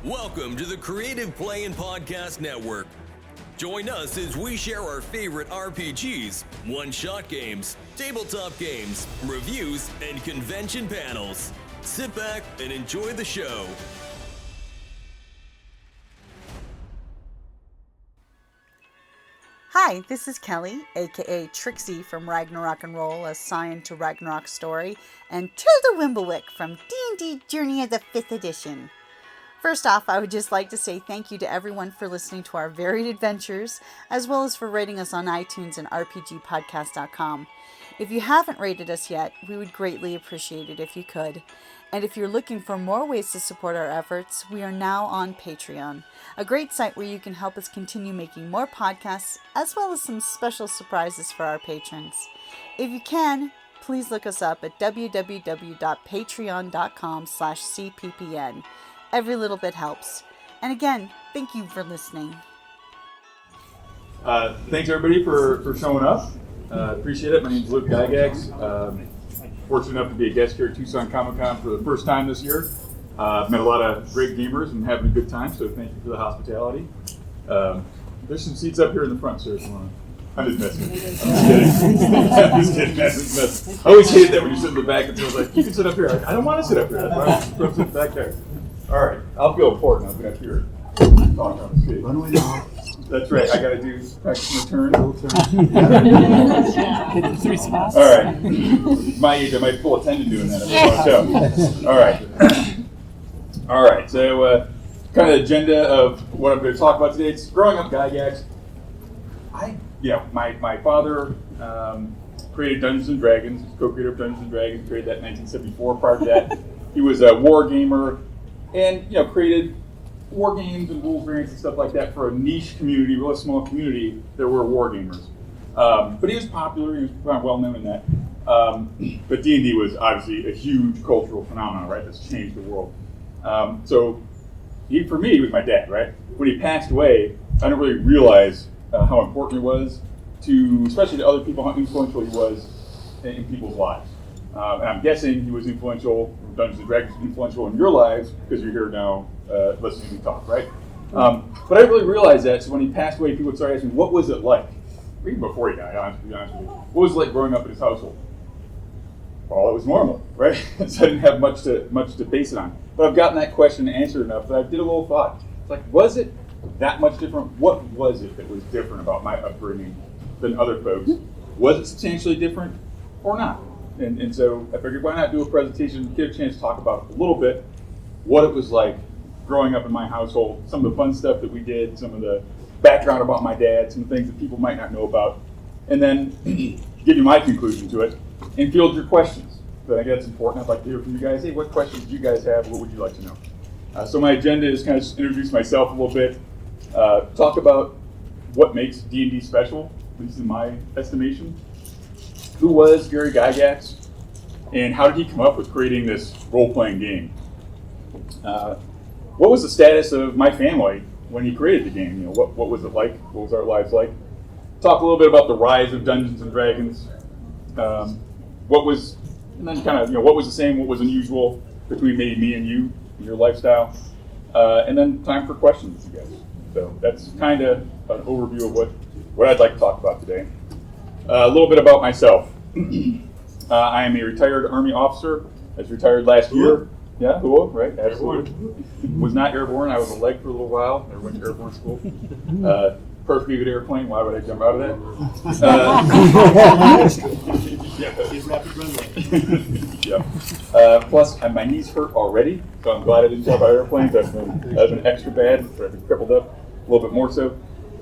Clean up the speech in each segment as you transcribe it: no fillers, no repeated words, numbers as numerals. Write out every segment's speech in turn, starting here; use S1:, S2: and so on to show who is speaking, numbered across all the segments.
S1: Welcome to the Creative Play and Podcast Network. Join us as we share our favorite RPGs, one-shot games, tabletop games, reviews, and convention panels. Sit back and enjoy the show.
S2: Hi, this is Kelly, aka Trixie from Ragnarok and Roll, assigned to Ragnarok Story, and Tilda Wimblewick from D&D Journey of the 5th Edition. First off, I would just like to say thank you to everyone for listening to our varied adventures, as well as for rating us on iTunes and RPGpodcast.com. If you haven't rated us yet, we would greatly appreciate it if you could. And if you're looking for more ways to support our efforts, we are now on Patreon, a great site where you can help us continue making more podcasts, as well as some special surprises for our patrons. If you can, please look us up at www.patreon.com/cppn. Every little bit helps. And again, thank you for listening.
S3: Thanks everybody for showing up. Appreciate it. My name is Luke Gygax. Fortunate enough to be a guest here at Tucson Comic-Con for the first time this year. I've met a lot of great gamers and having a good time, so thank you for the hospitality. There's some seats up here in the front, sir, if you want to. I'm just messing with you. I'm just kidding. I always hated that when you sit in the back and feels like, you can sit up here. I don't want to sit up here. That's why I'm supposed to sit back there. All right, I'll feel important. I'll be up here talking on the stage.
S4: Run away now.
S3: That's right. I got to do practice my turn.
S4: Hit the 3 spots.
S3: All right. My age, I might pull a tendon doing that. All right. All right. So, kind of the agenda of what I'm going to talk about today. It's growing up Gygax. My father created Dungeons and Dragons. Co-creator of Dungeons and Dragons. Created that in 1974. Prior to that, he was a war gamer, and created war games and rules variants and stuff like that for a niche community, really small community. There were war gamers, but he was popular. He was well known in that. But D&D was obviously a huge cultural phenomenon, right? That's changed the world. So for me, he was my dad, right? When he passed away, I didn't really realize how important it was to, especially to other people, how influential he was in people's lives. And I'm guessing he was influential. Dungeons and Dragons was influential in your lives because you're here now listening to me talk, right? But I didn't really realize that. So when he passed away, people would start asking, "What was it like?" Even before he died, honestly, to be honest with you, what was it like growing up in his household? Well, it was normal, right? So I didn't have much to base it on. But I've gotten that question answered enough that I did a little thought. It's like, was it that much different? What was it that was different about my upbringing than other folks? Was it substantially different or not? And so I figured, why not do a presentation, get a chance to talk about a little bit what it was like growing up in my household, some of the fun stuff that we did, some of the background about my dad, some things that people might not know about, and then give you my conclusion to it, and field your questions. So I think that's important. I'd like to hear from you guys. Hey, what questions do you guys have? What would you like to know? So my agenda is kind of just introduce myself a little bit, talk about what makes D&D special, at least in my estimation. Who was Gary Gygax, and how did he come up with creating this role-playing game? What was the status of my family when he created the game? What was it like? What was our lives like? Talk a little bit about the rise of Dungeons and Dragons. What was the same, what was unusual between maybe me and you and your lifestyle? And then time for questions with you guys. So that's kind of an overview of what I'd like to talk about today. A little bit about myself. I am a retired Army officer. I was retired last year. Yeah, right? Absolutely. Was not airborne. I was a leg for a little while. Never went to airborne school. Perfectly good airplane. Why would I jump out of that? Plus, my knees hurt already, so I'm glad I didn't jump out of airplanes. That's been extra bad. So I've been crippled up a little bit more so.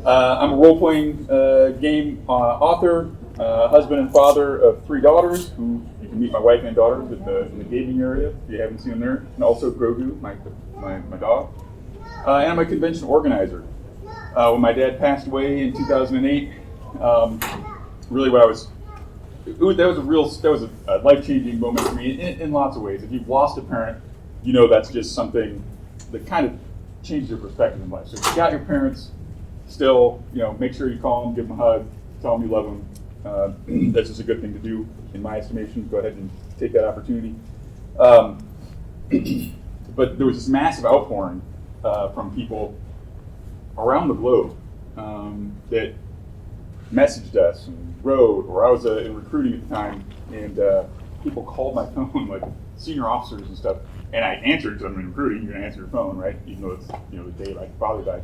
S3: I'm a role-playing game author, husband and father of 3 daughters, who you can meet my wife and daughters in the gaming area, if you haven't seen them there, and also Grogu, my dog. And I'm a convention organizer. When my dad passed away in 2008, really that was a life-changing moment for me in lots of ways. If you've lost a parent, that's just something that kind of changed your perspective in life. So if you got your parents, still, make sure you call them, give them a hug, tell them you love them. That's just a good thing to do, in my estimation. Go ahead and take that opportunity. But there was this massive outpouring from people around the globe that messaged us and wrote, or I was in recruiting at the time, and people called my phone, like senior officers and stuff, and I answered because I'm in recruiting. You're gonna answer your phone, right? Even though it's the day my father died.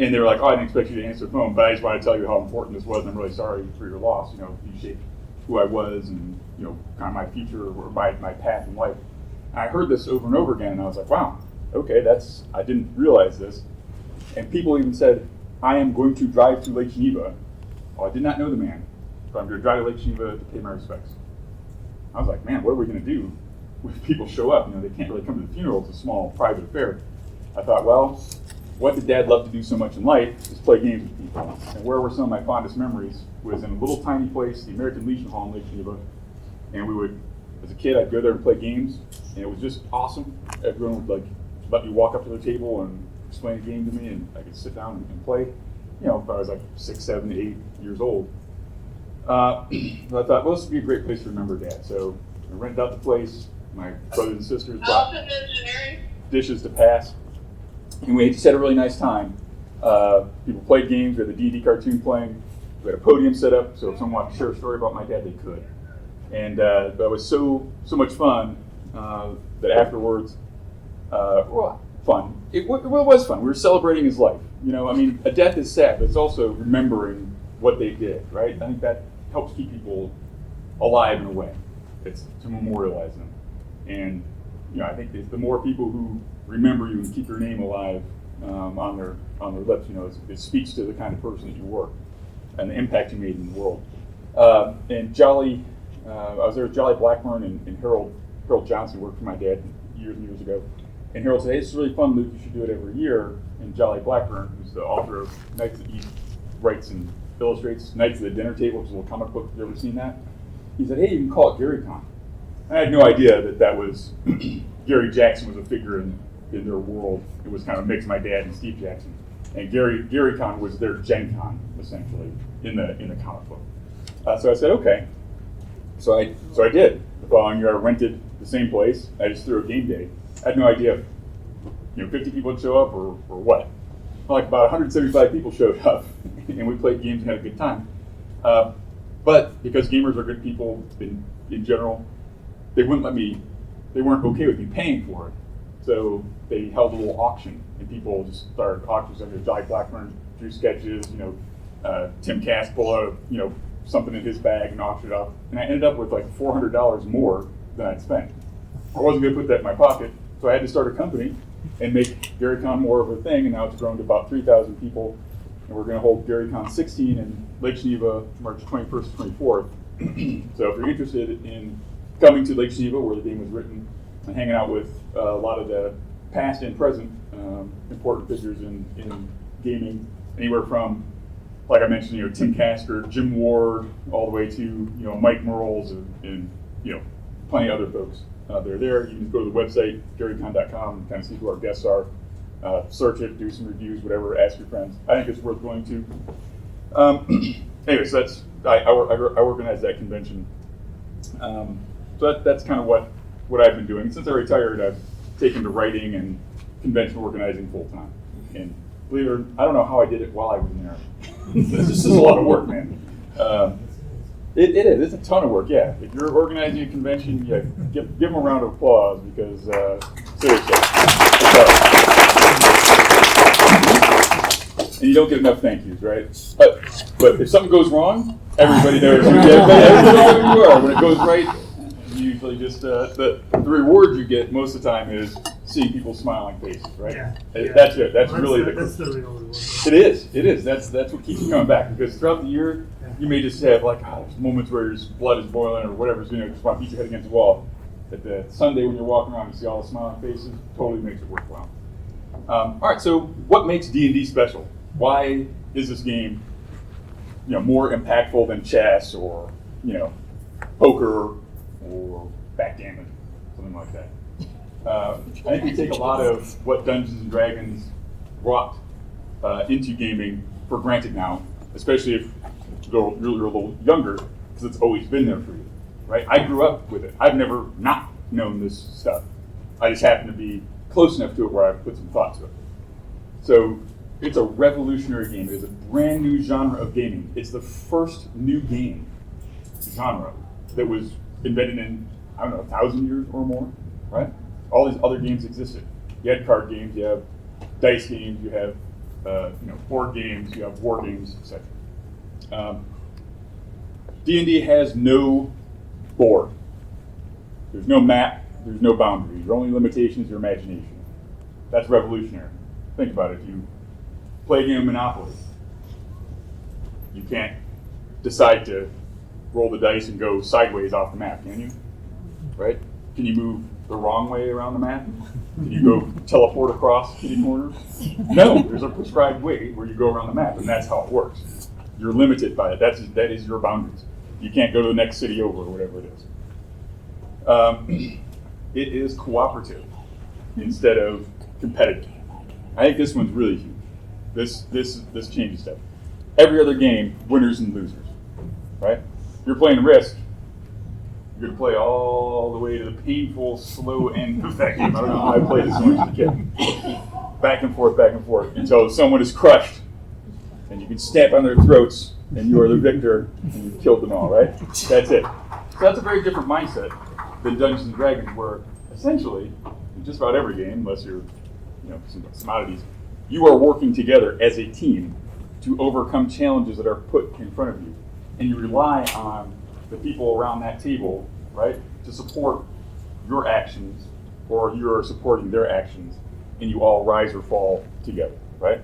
S3: And they were like, "Oh, I didn't expect you to answer the phone, but I just want to tell you how important this was. And I'm really sorry for your loss. You shaped who I was, and kind of my future or my path in life." And I heard this over and over again, and I was like, "Wow, okay, I didn't realize this." And people even said, "I am going to drive to Lake Geneva." Well, I did not know the man, but I'm going to drive to Lake Geneva to pay my respects. I was like, "Man, what are we going to do when people show up? They can't really come to the funeral. It's a small private affair." I thought, well, what did Dad love to do so much in life is play games with people. And where were some of my fondest memories was in a little tiny place, the American Legion Hall in Lake Geneva. And we would, as a kid, I'd go there and play games, and it was just awesome. Everyone would let me walk up to their table and explain a game to me, and I could sit down and play. If I was like 6, 7, 8 years old. I thought, well, this would be a great place to remember Dad. So I rented out the place. My brothers and sisters brought dishes to pass. And we just had a really nice time. People played games. We had the D&D cartoon playing. We had a podium set up, so if someone wanted to share a story about my dad, they could. And that was so much fun that afterwards, fun. It was fun. We were celebrating his life. A death is sad, but it's also remembering what they did, right? I think that helps keep people alive in a way. It's to memorialize them. And I think the more people who remember you and keep your name alive on their lips, it speaks to the kind of person that you were and the impact you made in the world. And Jolly, I was there with Jolly Blackburn and Harold Johnson, who worked for my dad years and years ago. And Harold said, "Hey, this is really fun, Luke. You should do it every year." And Jolly Blackburn, who's the author of Knights of the East, writes and illustrates Knights of the Dinner Table, which is a little comic book. Have you ever seen that? He said, "Hey, you can call it GaryCon." I had no idea that was Gary Gygax was a figure in their world. It was kind of a mix of my dad and Steve Jackson. And GaryCon was their Gen Con, essentially, in the comic book. So I said, okay. So I did. The following year, I rented the same place. I just threw a game day. I had no idea if 50 people would show up or what. Like about 175 people showed up, and we played games and had a good time. But because gamers are good people in general, they weren't okay with me paying for it. So they held a little auction, and people just started auctions. Like Jolly Blackburn drew sketches, Tim Cass pulled out, something in his bag and auctioned it off. And I ended up with like $400 more than I'd spent. I wasn't going to put that in my pocket, so I had to start a company and make GaryCon more of a thing, and now it's grown to about 3,000 people. And we're going to hold GaryCon 16 in Lake Geneva, March 21st to 24th. So if you're interested in coming to Lake Geneva, where the game was written, and hanging out with a lot of the past and present important figures in gaming, anywhere from, like I mentioned, Tim Castor, Jim Ward, all the way to Mike Merles and plenty of other folks. They're there. You can go to the website garycon.com and kind of see who our guests are. Search it, do some reviews, whatever. Ask your friends. I think it's worth going to. Anyway, so I organize that convention. So that's kind of what I've been doing. Since I retired, I've taken to writing and convention organizing full time. And believe it or not, I don't know how I did it while I was in there. This is a lot of work, man. It is. It's a ton of work, yeah. If you're organizing a convention, yeah, give them a round of applause because, seriously, it's tough. And you don't get enough thank yous, right? But if something goes wrong, everybody knows who you are. When it goes right, you usually just, the reward you get most of the time is seeing people's smiling faces, right? Yeah. That's it. That's really
S4: that's the real reward.
S3: It is. That's what keeps you coming back, because throughout the year, you may just have there's moments where your blood is boiling or whatever, just want to beat your head against the wall. But the Sunday when you're walking around and see all the smiling faces, totally makes it worthwhile. All right, so what makes D&D special? Why is this game, more impactful than chess or, poker or backgammon, something like that? I think we take a lot of what Dungeons and Dragons brought into gaming for granted now, especially if you're a little younger, because it's always been there for you, right? I grew up with it. I've never not known this stuff. I just happened to be close enough to it where I've put some thought to it. So it's a revolutionary game. It is a brand new genre of gaming. It's the first new game genre that was invented in, I don't know, 1,000 years or more, right? All these other games existed. You had card games, you have dice games, you have board games, you have war games, etc. D&D has no board. There's no map, there's no boundaries. Your only limitation is your imagination. That's revolutionary. Think about it. If you play a game of Monopoly, you can't decide to roll the dice and go sideways off the map, can you? Right? Can you move the wrong way around the map? Can you go teleport across kitty corners? No, there's a prescribed way where you go around the map, and that's how it works. You're limited by it. That is your boundaries. You can't go to the next city over or whatever it is. It is cooperative instead of competitive. I think this one's really huge. This changes stuff. Every other game, winners and losers, right? If you're playing Risk, you're going to play all the way to the painful, slow end of that game. I don't know how I played this one as a kid. Back and forth, until someone is crushed, and you can stamp on their throats, and you are the victor, and you've killed them all, right? That's it. So that's a very different mindset than Dungeons and Dragons, where essentially, in just about every game, unless you're some oddities, you are working together as a team to overcome challenges that are put in front of you. And you rely on the people around that table, right, to support your actions, or you're supporting their actions, and you all rise or fall together, right?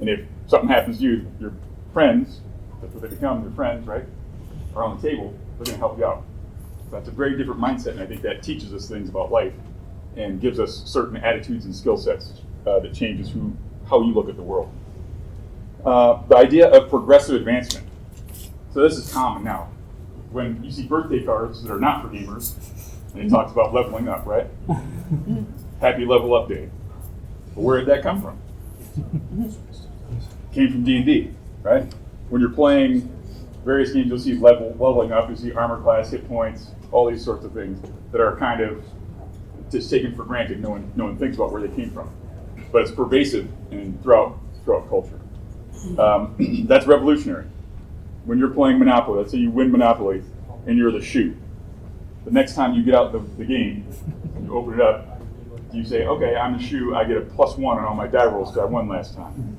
S3: And if something happens to you, your friends, that's what they become, your friends, right, are on the table, they're going to help you out. So that's a very different mindset, and I think that teaches us things about life and gives us certain attitudes and skill sets that changes how you look at the world. The idea of progressive advancement. So this is common now. When you see birthday cards that are not for gamers, and it talks about leveling up, right? Happy level up day. But where did that come from? Came from D&D, right? When you're playing various games, you'll see leveling up, you'll see armor class, hit points, all these sorts of things that are kind of just taken for granted. No one thinks about where they came from. But it's pervasive and throughout culture. That's revolutionary. When you're playing Monopoly, let's say you win Monopoly and you're the shoe. The next time you get out the game, you open it up, you say, okay, I'm the shoe, I get a +1 on all my die rolls because I won last time.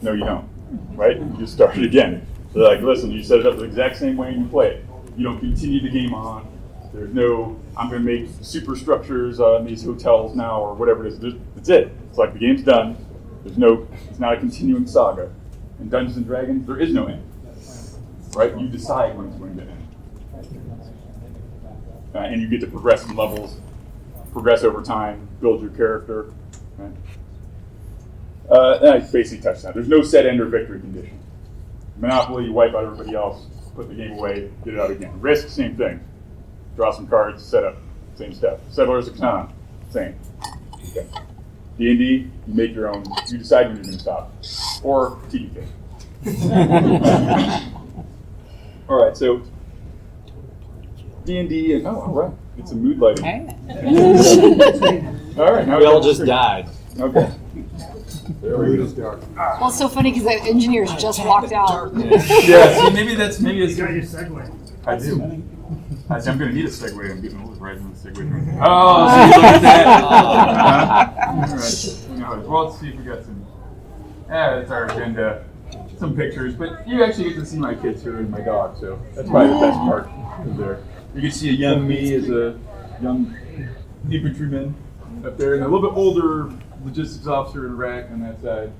S3: No, you don't, right? You just start it again. They're like, listen, you set it up the exact same way and you play it. You don't continue the game on. There's no, I'm going to make superstructures on these hotels now or whatever it is. That's it. It's like the game's done. It's not a continuing saga. In Dungeons and Dragons, there is no end. Right? You decide when it's going to end. And you get to progress in levels, progress over time, build your character. Right? I basically touched on it. There's no set end or victory condition. Monopoly, you wipe out everybody else, put the game away, get it out again. Risk, same thing. Draw some cards, set up, same stuff. Settlers of Catan, same. Okay. D&D, you make your own, you decide when you're going to stop. Or TDK. All right, so D&D, and all right, get some mood lighting. All right, now
S4: we all just died.
S3: Okay. There we go.
S5: Well, it's so funny because the engineers just walked out.
S3: Yeah, see, maybe it's.
S6: You got your segue.
S3: I do. I'm going to need a segue. I'm getting old right in the segue. Oh, so you look at that. All right. Well, let's see if we got some. That's our agenda. Some pictures, but you actually get to see my kids here and my dog, so that's probably the best part. Is there. You can see a young me as a young infantryman up there, and a little bit older logistics officer in Iraq on that side.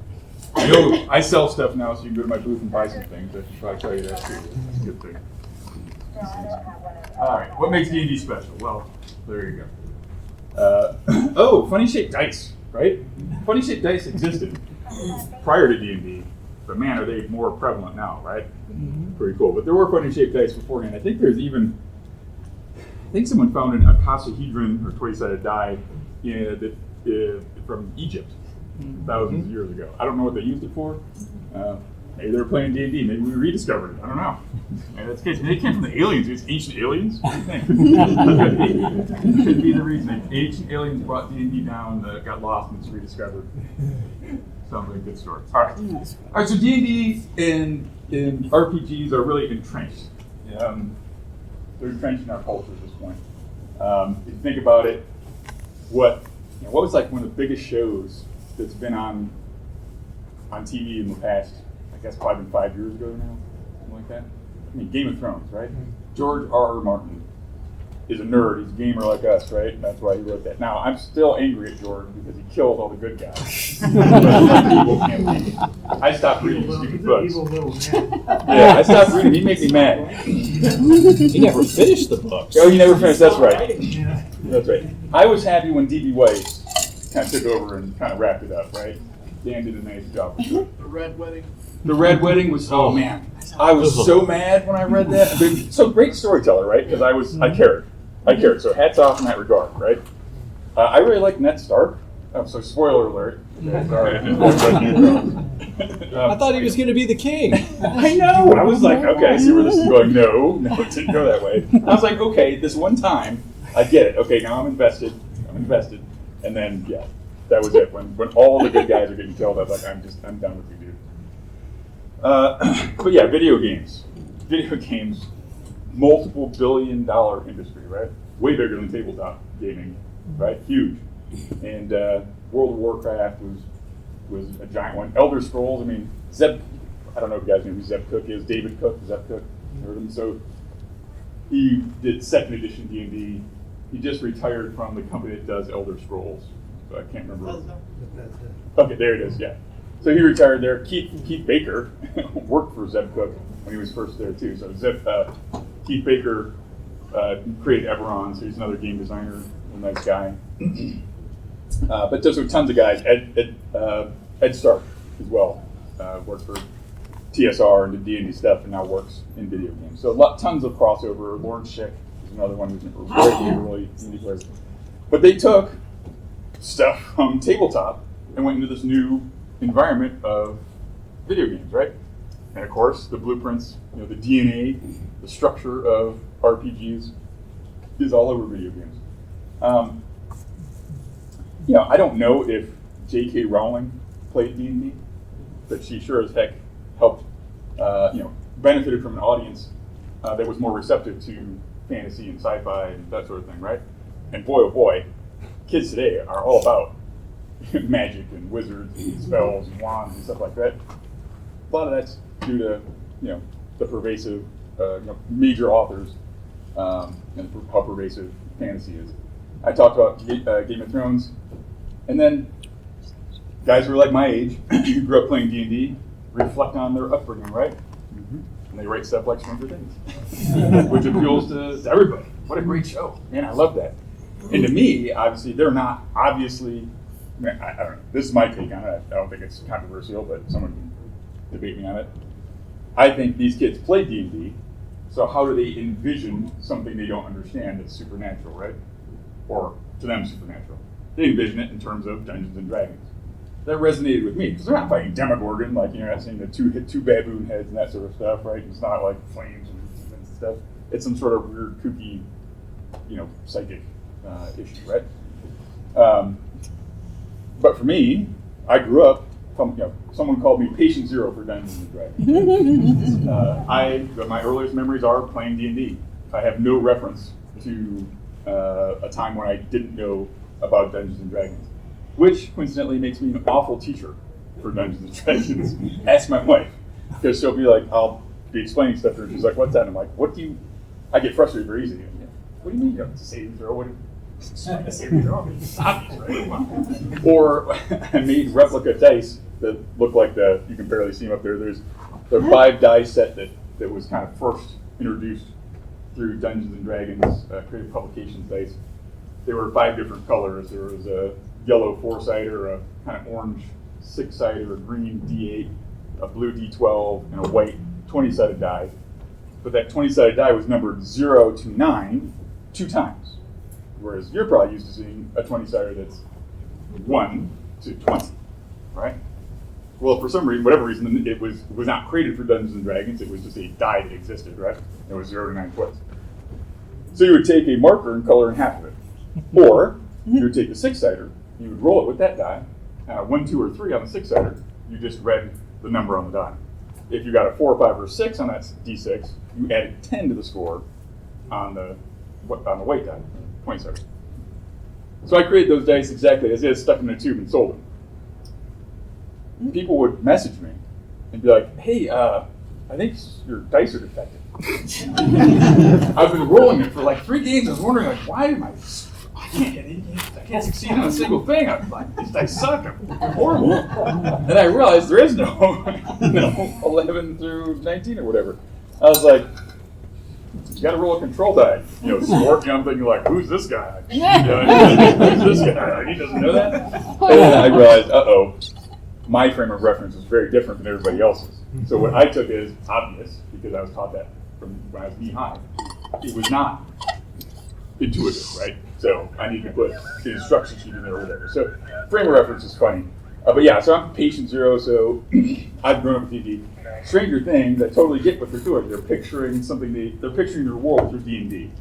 S3: I know I sell stuff now, so you can go to my booth and buy some things. I should probably tell you that too. It's a good thing. All right, what makes D&D special? Well, there you go. Funny shaped dice, right? Funny shaped dice existed prior to D&D, but man, are they more prevalent now, right? Pretty cool. But there were funny shaped dice beforehand. I think someone found an icosahedron or twice-sided die from Egypt thousands of years ago. I don't know what they used it for. Maybe they were playing D&D. Maybe we rediscovered it. I don't know. Maybe that's the case. Maybe they came from the aliens. It's ancient aliens. What do you think? Could be the reason. Ancient aliens brought D&D down, got lost, and it's rediscovered. Sounds like a good story. All right. All right. So D&D and RPGs are really entrenched. They're entrenched in our culture at this point. If you think about it, what was like one of the biggest shows that's been on TV in the past, I guess probably been 5 years ago now, something like that. I mean, Game of Thrones, right? George R.R. Martin is a nerd. He's a gamer like us, right? And that's why he wrote that. Now, I'm still angry at George because he killed all the good guys. I stopped reading stupid books. Yeah, I stopped reading. He made me mad.
S4: He never finished the books.
S3: Oh, you never finished. That's right. That's right. I was happy when D.B. Weiss kind of took over and kind of wrapped it up, right? Dan did a nice job.
S6: The Red Wedding.
S3: The Red Wedding was, oh man, I was so mad when I read that. So great storyteller, right? Because I cared. So hats off in that regard, right? I really like Ned Stark. Oh, so spoiler alert.
S4: I thought he was going to be the king.
S3: I know. I was like, okay, I see where this is going. No, it didn't go that way. I was like, okay, this one time, I get it. Okay, now I'm invested. And then, yeah, that was it. When all the good guys are getting killed, I was like, I'm done with you, dude. But yeah, video games. Multiple billion-dollar industry, right? Way bigger than tabletop gaming, right? Huge. And World of Warcraft was a giant one. Elder Scrolls, I mean, I don't know if you guys know who Zeb Cook is. David Cook, Zeb Cook, heard of him? So he did 2nd edition D&D. He just retired from the company that does Elder Scrolls. So I can't remember. Okay, there it is, yeah. So he retired there. Keith Baker worked for Zeb Cook when he was first there too. So Keith Baker created Eberron, so he's another game designer, a nice guy. But those are tons of guys. Ed Stark as well worked for TSR and did D&D stuff, and now works in video games. So tons of crossover. Lauren Schick is another one who's really D&D players. But they took stuff from tabletop and went into this new environment of video games, right? And of course, the blueprints, the DNA, the structure of RPGs is all over video games. I don't know if J.K. Rowling played D&D, but she sure as heck helped, benefited from an audience that was more receptive to fantasy and sci-fi and that sort of thing, right? And boy, oh boy, kids today are all about magic and wizards and spells and wands and stuff like that. A lot of that's due to, the pervasive, major authors and how pervasive fantasy is. I talked about Game of Thrones, and then guys who are like my age, who grew up playing D&D, reflect on their upbringing, right? Mm-hmm. And they write stuff like Stranger Things, which appeals to everybody. What a great show. Man, I love that. And to me, obviously, they're not obviously, I don't know, this is my take on it. I don't think it's controversial, but someone can debate me on it. I think these kids play D&D, so how do they envision something they don't understand that's supernatural, right? Or to them, supernatural. They envision it in terms of Dungeons and Dragons. That resonated with me, because they're not fighting Demogorgon, like, you're not seeing the two baboon heads and that sort of stuff, right? It's not like flames and stuff. It's some sort of weird, kooky, psychic issue, right? But for me, I grew up, someone called me Patient Zero for Dungeons and Dragons. My earliest memories are playing D&D. I have no reference to a time when I didn't know about Dungeons and Dragons, which coincidentally makes me an awful teacher for Dungeons and Dragons. Ask my wife, because she'll be like, I'll be explaining stuff to her. She's like, what's that? And I'm like, I get frustrated very easily. What do you mean? It's a saving throw. It's obvious, right? Or I made replica dice that look like you can barely see them up there. There's the 5 die set that was kind of first introduced through Dungeons and Dragons Creative Publications dice. There were 5 different colors. There was a yellow 4-sider, a kind of orange 6-sider, a green D8, a blue D12, and a white 20-sided die. But that 20-sided die was numbered 0 to 9 2 times. Whereas you're probably used to seeing a 20-sider that's 1 to 20, right? Well, for some reason, whatever reason, it was not created for Dungeons and Dragons. It was just a die that existed, right? It was 0 to 9 points. So you would take a marker and color in half of it, or you would take the 6-sider, you would roll it with that die. 1, 2, or 3 on the 6-sider, you just read the number on the die. If you got a 4, 5, or 6 on that D6, you added 10 to the score on the white die, 20-sider. So I created those dice exactly as is, stuck them in a tube, and sold them. People would message me and be like, "Hey, I think your dice are defective." I've been rolling it for like 3 games. I was wondering, like, why am I can't get any games. I can't succeed on a single thing. I'm like, these dice suck. I'm horrible. And I realized there is no 11 through 19 or whatever. I was like, you got to roll a control die. Sport. I'm thinking like, who's this guy? Who's this guy? He doesn't know that. And then I realized, my frame of reference is very different than everybody else's. So what I took is obvious, because I was taught that from when I was knee-high. It was not intuitive, right? So I need to put the instruction sheet in there or whatever. So frame of reference is funny. But yeah, so I'm patient 0, so I've grown up with D&D. Stranger Things, I totally get what they're doing. They're picturing something, they're picturing their world through D&D.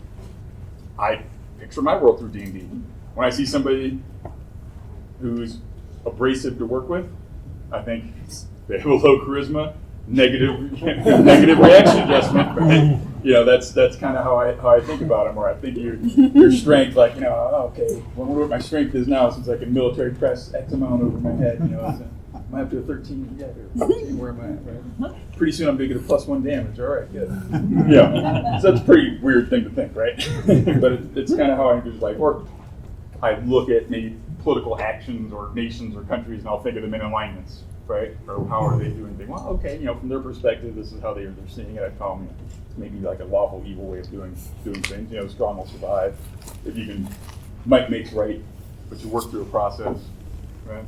S3: I picture my world through D&D. When I see somebody who's abrasive to work with, I think they have a low charisma, negative reaction adjustment. Right? That's kind of how I think about them. Or I think your strength, like okay, I wonder what my strength is now since I can military press X amount over my head. I'm up to a 13 yet or 14. Where am I at? Right? Pretty soon I'm going to get a +1 damage. All right, good. Yeah, so that's a pretty weird thing to think, right? But it's kind of how I just like work. I look at maybe political actions or nations or countries, and I'll think of them in alignments, right? Or how are they doing things? Well, okay, from their perspective, this is how they're seeing it. I call them maybe like a lawful evil way of doing things. Strong will survive. If you can, might makes right, but you work through a process, right?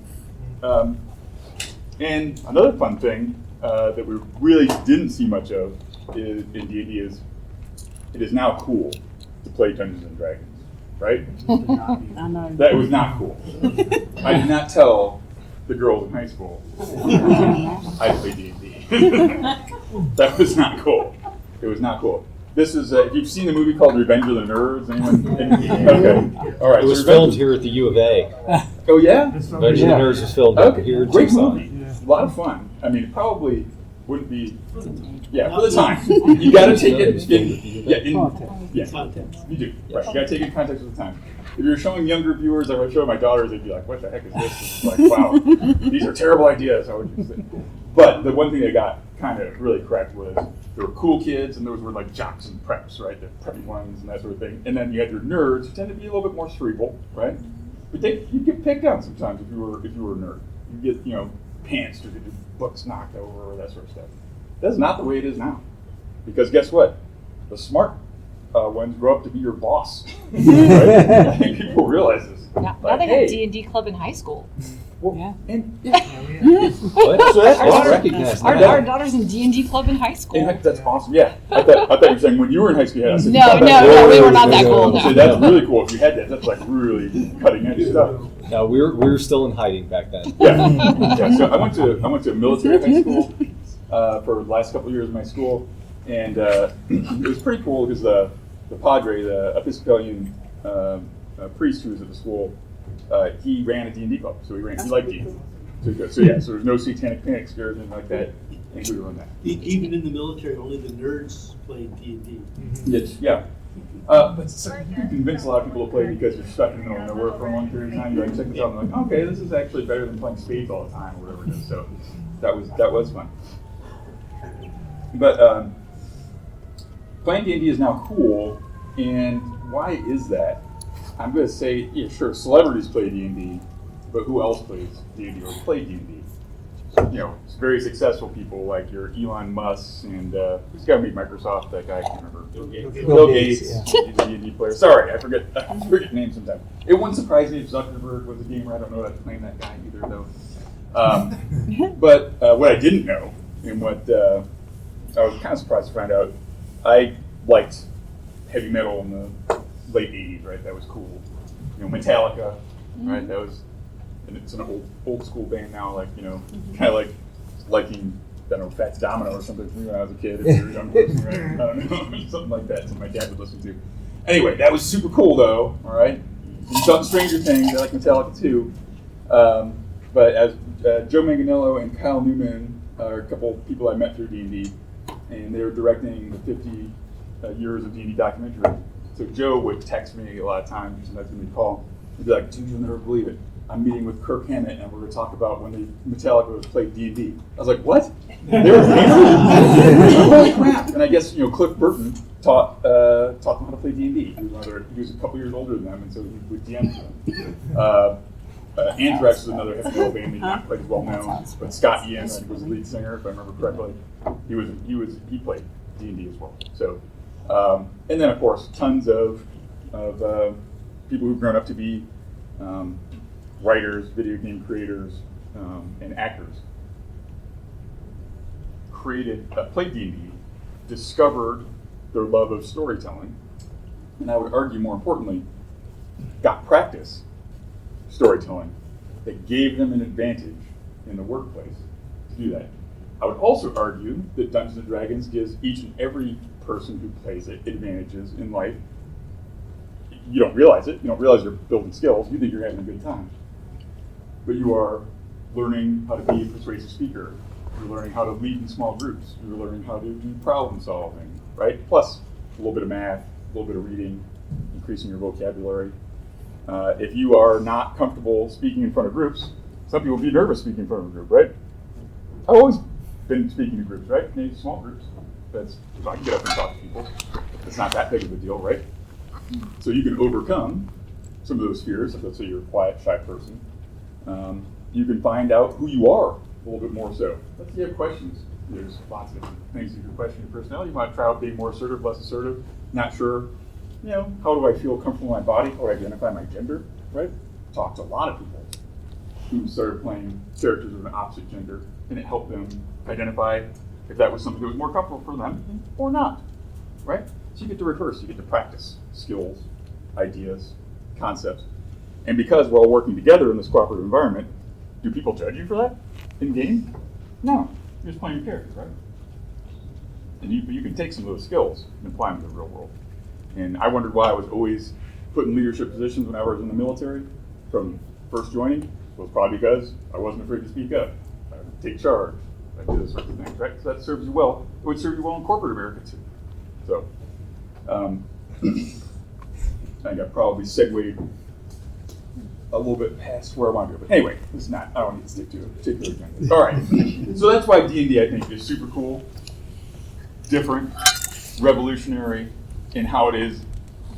S3: And another fun thing that we really didn't see much of in D&D is it is now cool to play Dungeons and Dragons. Right? That was not cool. I did not tell the girls in high school I play D&D. That was not cool. It was not cool. This is, if you've seen the movie called Revenge of the Nerds, anyone? Okay. All right.
S4: It was filmed here at the U of A.
S3: Oh, yeah?
S4: Revenge of the Nerds was filmed here in
S3: Great
S4: Tucson.
S3: movie. A lot of fun. I mean, it probably wouldn't be, for the time. You got to take it context. You do. Right. You got to take it in context of the time. If you're showing younger viewers, I would show my daughters, they'd be like, what the heck is this? It's like, wow, these are terrible ideas. How would you say? But the one thing that got kind of really correct was there were cool kids, and those were like jocks and preps, right? The preppy ones and that sort of thing. And then you had your nerds, who tend to be a little bit more cerebral, right? But you get picked on sometimes if you were a nerd. You get, pants to get your books knocked over or that sort of stuff. That's not the way it is now. Because guess what? The smart ones grow up to be your boss. Right? I think people realize this.
S5: Now they have D&D club in high school.
S3: Well,
S5: yeah.
S4: What? So that's recognized.
S5: Our daughter's in D&D club in high school.
S3: That's awesome. Yeah. I thought you were saying when you were in high school you had that.
S5: No, we were not that cool. No.
S3: So that's really cool. If you had that, that's like really cutting edge stuff.
S4: No, we were still in hiding back then.
S3: Yeah. So I went to a military high school for the last couple of years of my school, and it was pretty cool because the padre, the Episcopalian priest who was at the school, he ran a D&D club, so he liked D&D. So there's no satanic panic scares or anything like that, and we were on that.
S6: Even in the military, only the nerds played D&D.
S3: Yes, yeah. But you can convince a lot of people to play because you're stuck in the middle of nowhere for a long period of time. You're like, check this out, and like, okay, this is actually better than playing spades all the time, or whatever it is. So that was fun. But playing D&D is now cool, and why is that? I'm going to say, yeah, sure, celebrities play D&D, but who else plays D&D or play D&D? It's very successul people like your Elon Musk and this guy who made Microsoft, that guy, I can't remember. Bill Gates. He's a D&D player. Sorry, I forget names sometimes. It wouldn't surprise me if Zuckerberg was a gamer. I don't know how to claim that guy either, though. But what I didn't know, and what I was kind of surprised to find out, I liked heavy metal in the late 80s, right? That was cool. Metallica, right? That was and it's an old school band now, like, you know, kind of like liking, I don't know, Fats Domino or something from when I was a kid. If you're a young person, right? I don't know, something like that. Something my dad would listen to. Anyway, that was super cool, though. All right, you saw Stranger Things. I like Metallica too. But as Joe Manganiello and Kyle Newman are a couple people I met through D&D, and they were directing the 50 years of D&D documentary. So Joe would text me a lot of times, sometimes when we'd call. He'd be like, "Dude, you'll never believe it. I'm meeting with Kirk Hammett, and we're going to talk about when Metallica played D&D." I was like, "What? They were gamers? Holy crap!" And I guess, you know, Cliff Burton taught them how to play D&D. He was a couple years older than them, and so he would DM them. Anthrax was another heavy metal band, not quite as well known, but Scott Ian, I think, was the lead singer, if I remember correctly. He played D&D as well. So, and then of course, tons of people who've grown up to be writers, video game creators, and actors. Played D&D, discovered their love of storytelling, and I would argue more importantly, got practice storytelling that gave them an advantage in the workplace to do that. I would also argue that Dungeons & Dragons gives each and every person who plays it advantages in life. You don't realize it. You don't realize you're building skills. You think you're having a good time. But you are learning how to be a persuasive speaker. You're learning how to lead in small groups. You're learning how to do problem solving, right? Plus a little bit of math, a little bit of reading, increasing your vocabulary. If you are not comfortable speaking in front of groups, some people be nervous speaking in front of a group, right? I've always been speaking to groups, right? Maybe small groups. That's, if I can get up and talk to people, it's not that big of a deal, right? So you can overcome some of those fears. If let's say you're a quiet, shy person, you can find out who you are a little bit more so. If you have questions, there's lots of different things you can question your personality. You might try out being more assertive, less assertive, not sure. You know, how do I feel comfortable in my body? How do I identify my gender, right? Talked to a lot of people who started playing characters of an opposite gender, and it helped them identify if that was something that was more comfortable for them or not, right? So you get to rehearse, you get to practice skills, ideas, concepts. And because we're all working together in this cooperative environment, do people judge you for that in game? No, you're just playing your character, right? And you can take some of those skills and apply them to the real world. And I wondered why I was always put in leadership positions when I was in the military from first joining. It was probably because I wasn't afraid to speak up. I would take charge. I do those sorts of things, right? So that serves you well. It would serve you well in corporate America too. So, I think I probably segued a little bit past where I want to go. But anyway, it's not. I don't need to stick to a particular agenda. All right. So that's why D&D, I think, is super cool, different, revolutionary, in how it is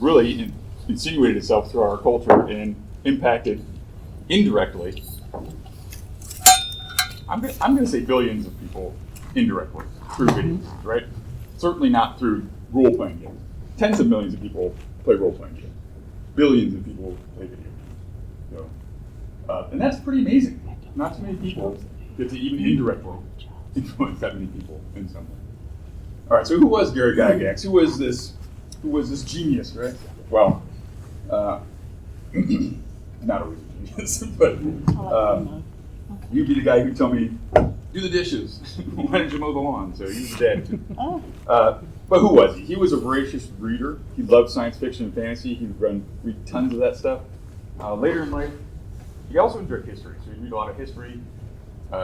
S3: really insinuated itself through our culture and impacted indirectly. I'm going to say billions of people indirectly through video games, right? Certainly not through role-playing games. Tens of millions of people play role-playing games. Billions of people play video games. So, and that's pretty amazing. Not too many people get to even indirectly influence that many people in some way. All right, so who was Gary Gygax? Who was this genius, right? Well, not always a genius, but you'd be the guy who'd tell me, do the dishes. Why didn't you mow the lawn? So he was the dad. But who was he? He was a voracious reader. He loved science fiction and fantasy. He would read tons of that stuff. Later in life, he also enjoyed history. So he'd read a lot of history,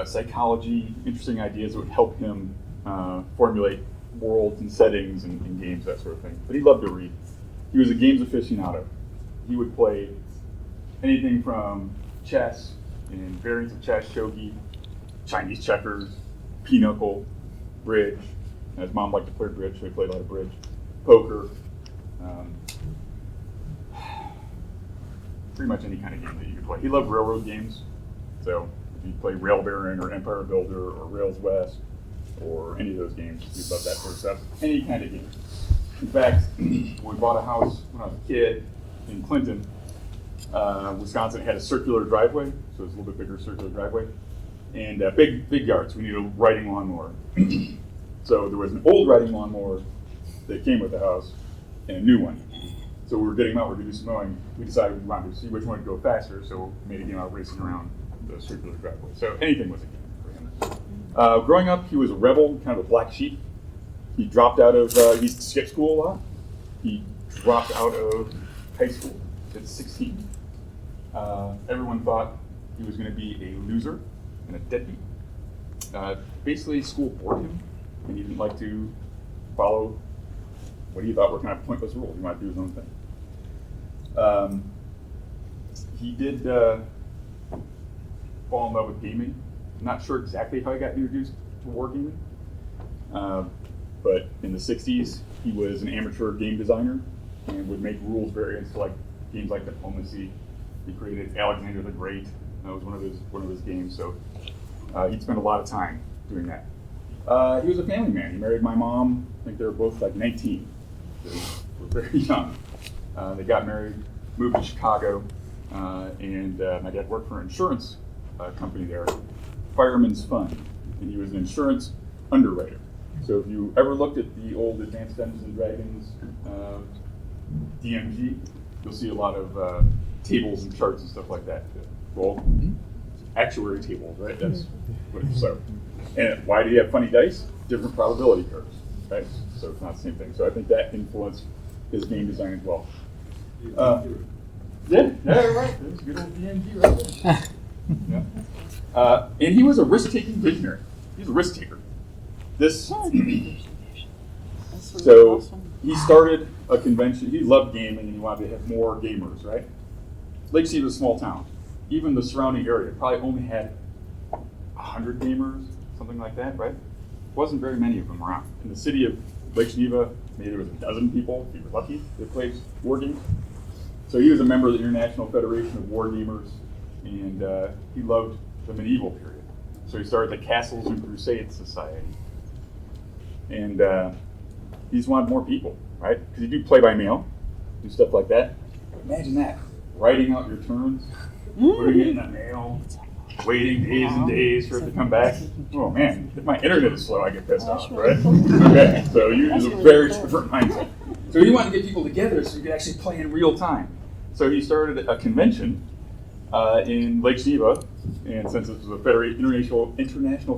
S3: psychology, interesting ideas that would help him formulate worlds and settings and games, that sort of thing. But he loved to read. He was a games aficionado. He would play anything from chess and variants of chess, shogi, Chinese checkers, pinochle, bridge. And his mom liked to play bridge, so he played a lot of bridge, poker, pretty much any kind of game that you could play. He loved railroad games, so if you play Rail Baron or Empire Builder or Rails West or any of those games, he loved that sort of stuff. Any kind of game. In fact, we bought a house when I was a kid in Clinton, Wisconsin. It had a circular driveway, so it was a little bit bigger circular driveway, and big yards. We needed a riding lawnmower. So there was an old riding lawnmower that came with the house and a new one. So we were getting him out, we were going to do some mowing. We decided we wanted to see which one would go faster, so we made a game out racing around the circular driveway. So anything was a game for him. Growing up, he was a rebel, kind of a black sheep. He dropped out of, he skipped school a lot. He dropped out of high school at 16. Everyone thought he was going to be a loser and a deadbeat. Basically, school bored him, and he didn't like to follow what he thought were kind of pointless rules. He wanted to do his own thing. He did fall in love with gaming. I'm not sure exactly how he got introduced to wargaming, but in the 60s, he was an amateur game designer and would make rules variants to like games like Diplomacy. He created Alexander the Great. That was one of his games. So he'd spend a lot of time doing that. He was a family man. He married my mom. I think they were both like 19. They were very young. They got married, moved to Chicago, and my dad worked for an insurance company there, Fireman's Fund, and he was an insurance underwriter. So if you ever looked at the old Advanced Dungeons and Dragons DMG, you'll see a lot of tables and charts and stuff like that. Well, actuary tables, right? That's what it's so. And why do you have funny dice? Different probability curves, right? So it's not the same thing. So I think that influenced his game design as well. Yeah, right. There's good old DMG right there. Yeah. And he was a risk-taking visionary. He's a risk taker. So he started a convention. He loved gaming and he wanted to have more gamers, right? Lake City was a small town. Even the surrounding area probably only had 100 gamers, something like that, right? Wasn't very many of them around. In the city of Lake Geneva, maybe there was a dozen people, if you were lucky, that played war games. So he was a member of the International Federation of War Gamers, and he loved the medieval period. So he started the Castles and Crusades Society. And he just wanted more people, right? Because you do play by mail, do stuff like that. But imagine that, writing out your turns, putting it in the mail, waiting days and days for it to come back. Oh man, if my internet is slow, I get pissed off, right? Okay, so you use a very different mindset. So he wanted to get people together so you could actually play in real time. So he started a convention in Lake Geneva, and since it was a International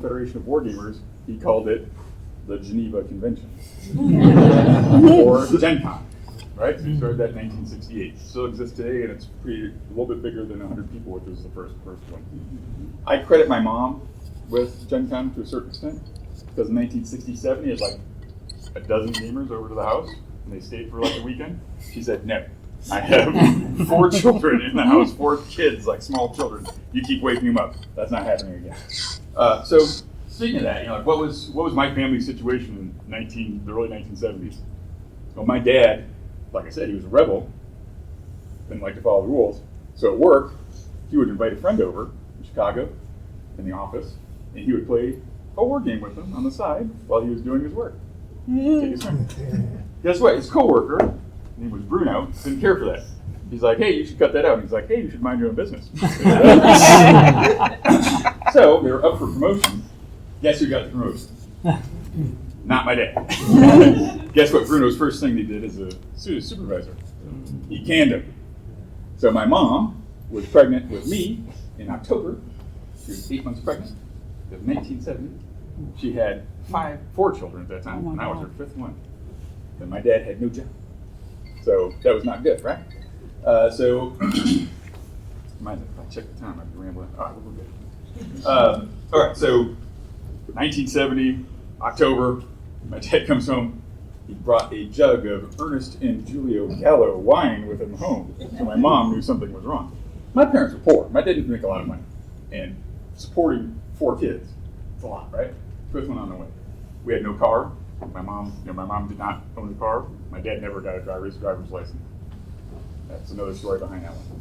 S3: Federation of War Gamers, he called it the Geneva Convention, or Gen Con, right? So he started that in 1968. It still exists today, and it's a little bit bigger than 100 people, which was the first one. I credit my mom with Gen Con to a certain extent, because in 1967, he had like a dozen gamers over to the house, and they stayed for like a weekend. She said, no, I have 4 children in the house, 4 kids, like small children. You keep waking them up. That's not happening again. So speaking of that, like what was my family's situation in the early 1970s? Well, my dad, like I said, he was a rebel, didn't like to follow the rules. So at work, he would invite a friend over in Chicago, in the office, and he would play a war game with him on the side while he was doing his work. Take his turn. Guess what? His coworker, his name was Bruno, didn't care for that. He's like, hey, you should cut that out. And he's like, hey, you should mind your own business. So they were up for promotion. Guess who got the promotion? Not my dad. Guess what Bruno's first thing he did as a supervisor? He canned him. So my mom was pregnant with me in October. She was 8 months pregnant. It was 1970. She had 4 children at that time, and I was her 5th one. And my dad had no job. So that was not good, right? So, mind if I check the time? I'd be rambling. All right, we're good. All right, so 1970, October, my dad comes home. He brought a jug of Ernest and Julio Gallo wine with him home. So my mom knew something was wrong. My parents were poor. My dad didn't make a lot of money. And supporting 4 kids, it's a lot, right? 5th one on the way. We had no car. My mom did not own a car. My dad never got a driver's license. That's another story behind that one.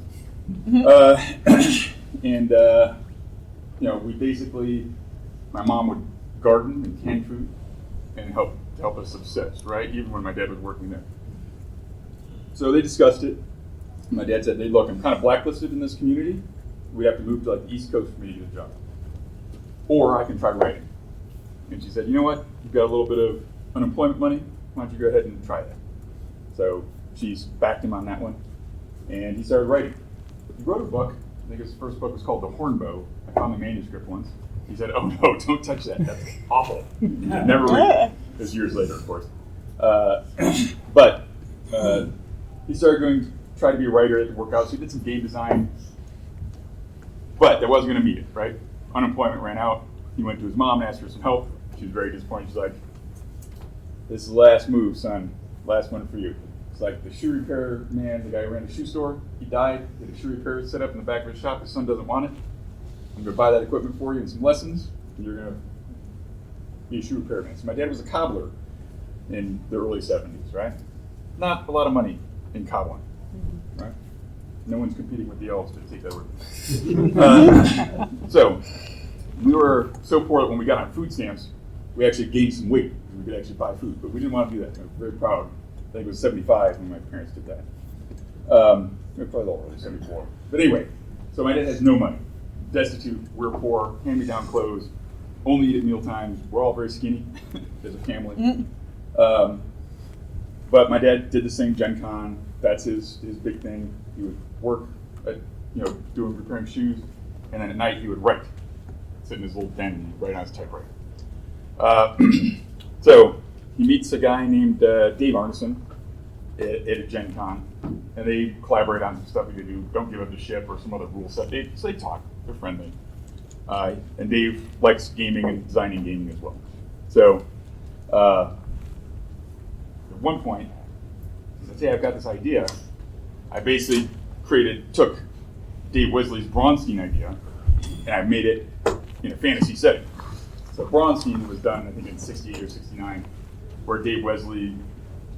S3: We basically, my mom would garden and can food and help us subsist, right? Even when my dad was working there. So they discussed it. My dad said, hey, look, I'm kind of blacklisted in this community. We have to move to like the East Coast for me to get a job. Or I can try writing. And she said, you know what? You've got a little bit of unemployment money. Why don't you go ahead and try that? So she's backed him on that one, and he started writing. He wrote a book. I think his first book was called The Hornbow. I found the manuscript once. He said, "Oh no, don't touch that. That's awful." Never read it. It was years later, of course. But he started going to try to be a writer at the workout. So he did some game design, but that wasn't going to meet it, right? Unemployment ran out. He went to his mom and asked for some help. She was very disappointed. She's like, "This is the last move, son. Last one for you." It's like the shoe repair man, the guy who ran the shoe store. He died. He had a shoe repair set up in the back of his shop. His son doesn't want it. I'm going to buy that equipment for you and some lessons, and you're going to be a shoe repairman. So my dad was a cobbler in the early 70s, right? Not a lot of money in cobbling, right? No one's competing with the elves to take that word. So we were so poor that when we got on food stamps, we actually gained some weight. We could actually buy food, but we didn't want to do that. I was very proud. I think it was 75 when my parents did that. Probably a little early, 74. But anyway, so my dad has no money. Destitute, we're poor, hand-me-down clothes, only eat at meal times. We're all very skinny as a family. But my dad did the same Gen Con. That's his big thing. He would work at, doing repairing shoes, and then at night he would write. Sit in his little den and write on his typewriter. So he meets a guy named Dave Arneson at a Gen Con, and they collaborate on some stuff we could do. Don't give up the ship or some other rule set. So they talk. They're friendly. And Dave likes gaming and designing gaming as well. So at one point, he says, "Hey, I've got this idea." I basically took Dave Wesley's Braunstein idea, and I made it in a fantasy setting. So Braunstein was done, I think, in 68 or 69, where Dave Wesley,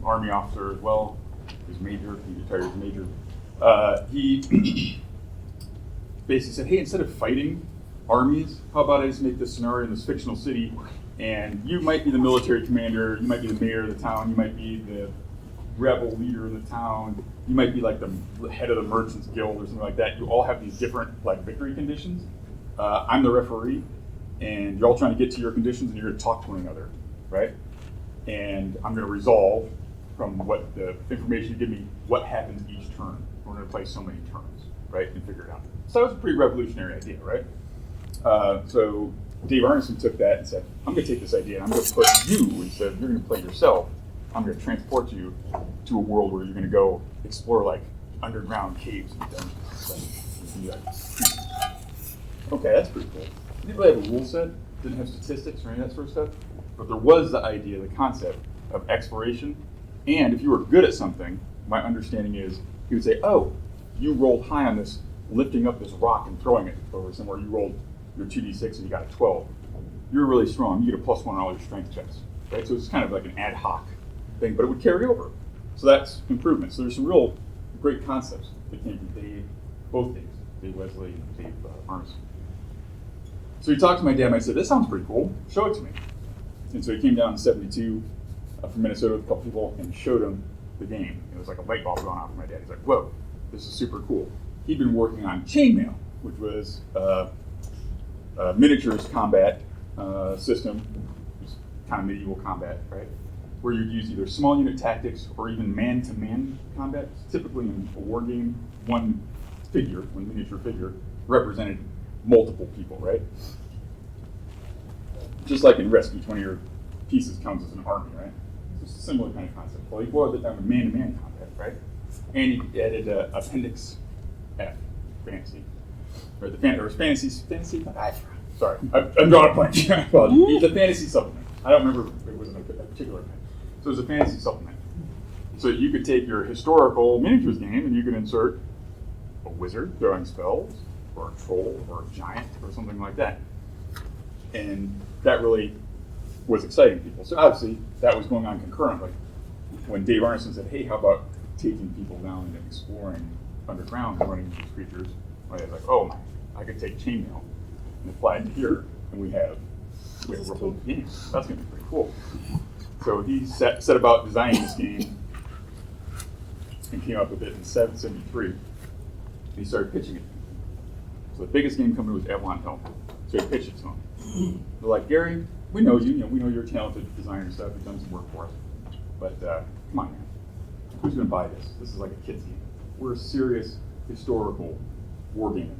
S3: Army officer as well, he was major, he retired as major. He basically said, "Hey, instead of fighting armies, how about I just make this scenario in this fictional city, and you might be the military commander, you might be the mayor of the town, you might be the rebel leader in the town, you might be like the head of the merchants guild or something like that. You all have these different victory conditions. I'm the referee, and you're all trying to get to your conditions, and you're going to talk to one another, right? And I'm going to resolve from what the information you give me what happens each turn. We're going to play so many turns, right, and figure it out." So that was a pretty revolutionary idea, right? So Dave Arneson took that and said, "I'm going to take this idea and I'm going to put you, instead of you're going to play yourself, I'm going to transport you to a world where you're going to go explore underground caves and dungeons." Okay, that's pretty cool. Didn't really have a rule set, didn't have statistics or any of that sort of stuff, but there was the idea, the concept of exploration. And if you were good at something, my understanding is he would say, "Oh, you rolled high on this, lifting up this rock and throwing it over somewhere. You rolled your 2d6 and you got a 12. You're really strong. You get a +1 on all your strength checks." Right? So it's kind of like an ad hoc thing, but it would carry over. So that's improvement. So there's some real great concepts that came from both Daves, Dave Wesley and Dave Arneson. So he talked to my dad and I said, "This sounds pretty cool. Show it to me." And so he came down in 72 from Minnesota with a couple people and showed him the game. It was like a light bulb going off for my dad. He's like, "Whoa, this is super cool." He'd been working on chainmail, which was a miniatures combat system, just kind of medieval combat, right? Where you'd use either small unit tactics or even man-to-man combat. Typically in a war game, one miniature figure, represented multiple people, right? Just like in Risk, each one of your pieces counts as an army, right? It's a similar kind of concept. Well, he boiled it down to man-to-man combat, right? And he added Appendix F, fantasy. Or the fantasy? Sorry, I'm drawing a blank. Well, it's a fantasy supplement. I don't remember if it was a particular thing. So it was a fantasy supplement. So you could take your historical miniatures game and you could insert a wizard throwing spells, or a troll, or a giant, or something like that. And that really was exciting to people. So obviously, that was going on concurrently. When Dave Arneson said, "Hey, how about taking people down and exploring underground and running these creatures?" I was like, "Oh, I could take chainmail and apply it to here, and we have a whole game. That's going to be pretty cool." So he set about designing this game and came up with it in 73. And he started pitching it. So the biggest game company was Avalon Hill. So he pitched it to them. They're like, "Gary, we know you. We know you're a talented designer and stuff. You've done some work for us. But come on, man. who's going to buy this? This is like a kid's game. We're a serious historical wargaming